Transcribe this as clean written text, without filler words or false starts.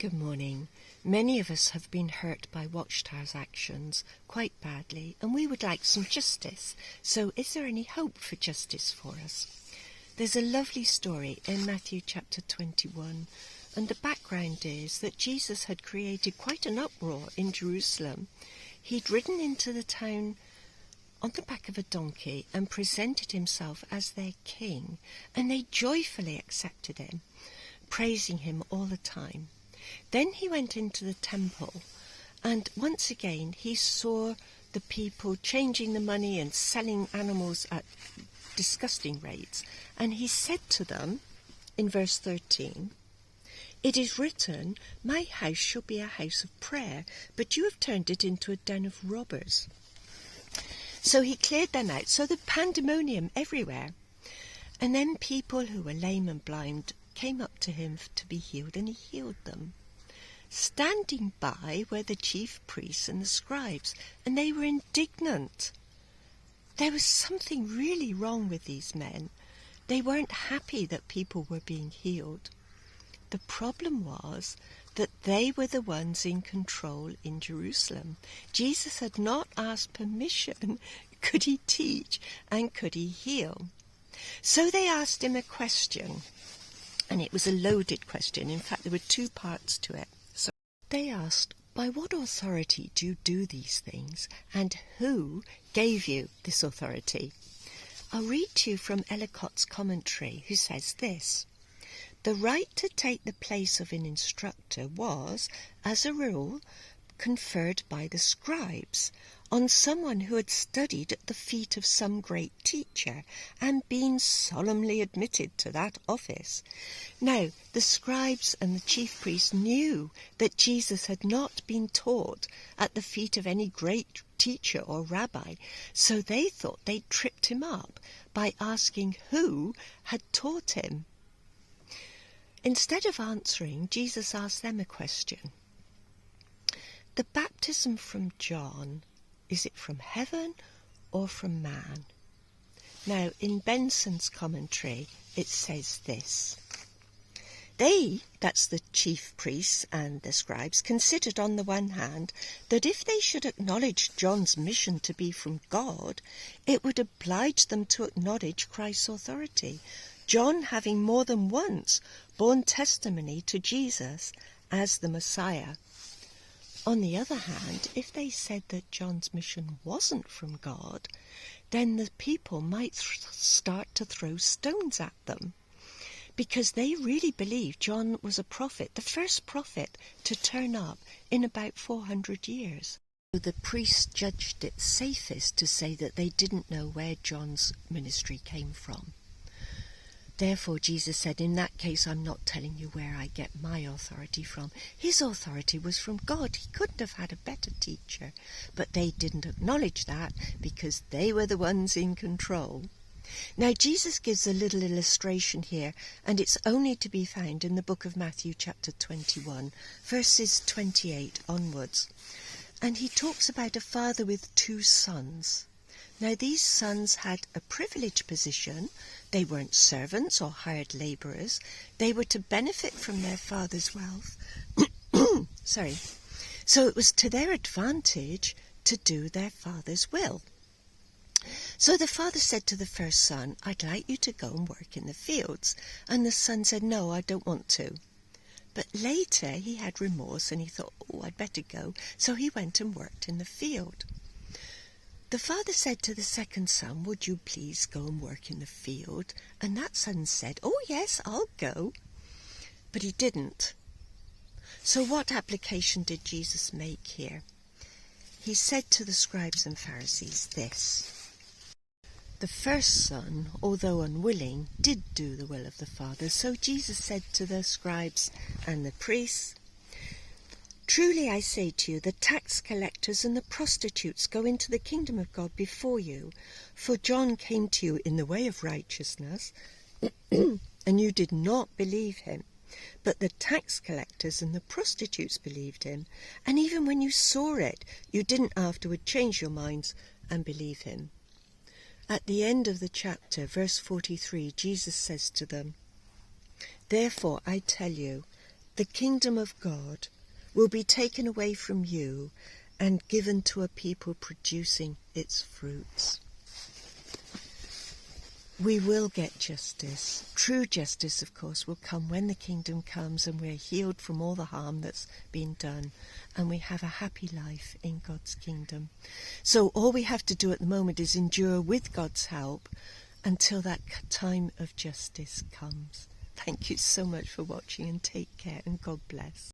Good morning. Many of us have been hurt by Watchtower's actions quite badly, and we would like some justice. So is there any hope for justice for us? There's a lovely story in Matthew chapter 21, and the background is that Jesus had created quite an uproar in Jerusalem. He'd ridden into the town on the back of a donkey and presented himself as their king, and they joyfully accepted him, praising him all the time. Then he went into the temple, and once again he saw the people changing the money and selling animals at disgusting rates. And he said to them, in verse 13, "It is written, 'My house shall be a house of prayer,' but you have turned it into a den of robbers." So he cleared them out, so the pandemonium everywhere. And then people who were lame and blind came up to him to be healed, and he healed them. Standing by were the chief priests and the scribes, and they were indignant. There was something really wrong with these men. They weren't happy that people were being healed. The problem was that they were the ones in control in Jerusalem. Jesus had not asked permission. Could he teach and could he heal? So they asked him a question, and it was a loaded question. In fact, there were two parts to it. So they asked, "By what authority do you do these things, and who gave you this authority?" I'll read to you from Ellicott's commentary, who says this: "The right to take the place of an instructor was, as a rule, conferred by the scribes on someone who had studied at the feet of some great teacher and been solemnly admitted to that office." Now, the scribes and the chief priests knew that Jesus had not been taught at the feet of any great teacher or rabbi, so they thought they'd tripped him up by asking who had taught him. Instead of answering, Jesus asked them a question. "The baptism from John, is it from heaven or from man?" Now, in Benson's commentary, it says this: "They," that's the chief priests and the scribes, "considered on the one hand that if they should acknowledge John's mission to be from God, it would oblige them to acknowledge Christ's authority, John having more than once borne testimony to Jesus as the Messiah. On the other hand, if they said that John's mission wasn't from God, then the people might start to throw stones at them, because they really believed John was a prophet, the first prophet to turn up in about 400 years. So the priests judged it safest to say that they didn't know where John's ministry came from. Therefore, Jesus said, "In that case, I'm not telling you where I get my authority from. His authority was from God. He couldn't have had a better teacher." But they didn't acknowledge that because they were the ones in control. Now, Jesus gives a little illustration here, and it's only to be found in the book of Matthew chapter 21, verses 28 onwards. And he talks about a father with two sons. Now, these sons had a privileged position. They weren't servants or hired labourers. They were to benefit from their father's wealth. Sorry. So it was to their advantage to do their father's will. So the father said to the first son, "I'd like you to go and work in the fields." And the son said, "No, I don't want to." But later he had remorse and he thought, I'd better go. So he went and worked in the field. The father said to the second son, "Would you please go and work in the field?" And that son said, "Oh yes, I'll go." But he didn't. So what application did Jesus make here? He said to the scribes and Pharisees this: the first son, although unwilling, did do the will of the Father. So Jesus said to the scribes and the priests, "Truly I say to you, the tax collectors and the prostitutes go into the kingdom of God before you. For John came to you in the way of righteousness, and you did not believe him. But the tax collectors and the prostitutes believed him. And even when you saw it, you didn't afterward change your minds and believe him." At the end of the chapter, verse 43, Jesus says to them, "Therefore I tell you, the kingdom of God will be taken away from you and given to a people producing its fruits. We will get justice. True justice, of course, will come when the kingdom comes and we're healed from all the harm that's been done and we have a happy life in God's kingdom. So all we have to do at the moment is endure with God's help until that time of justice comes. Thank you so much for watching, and take care, and God bless.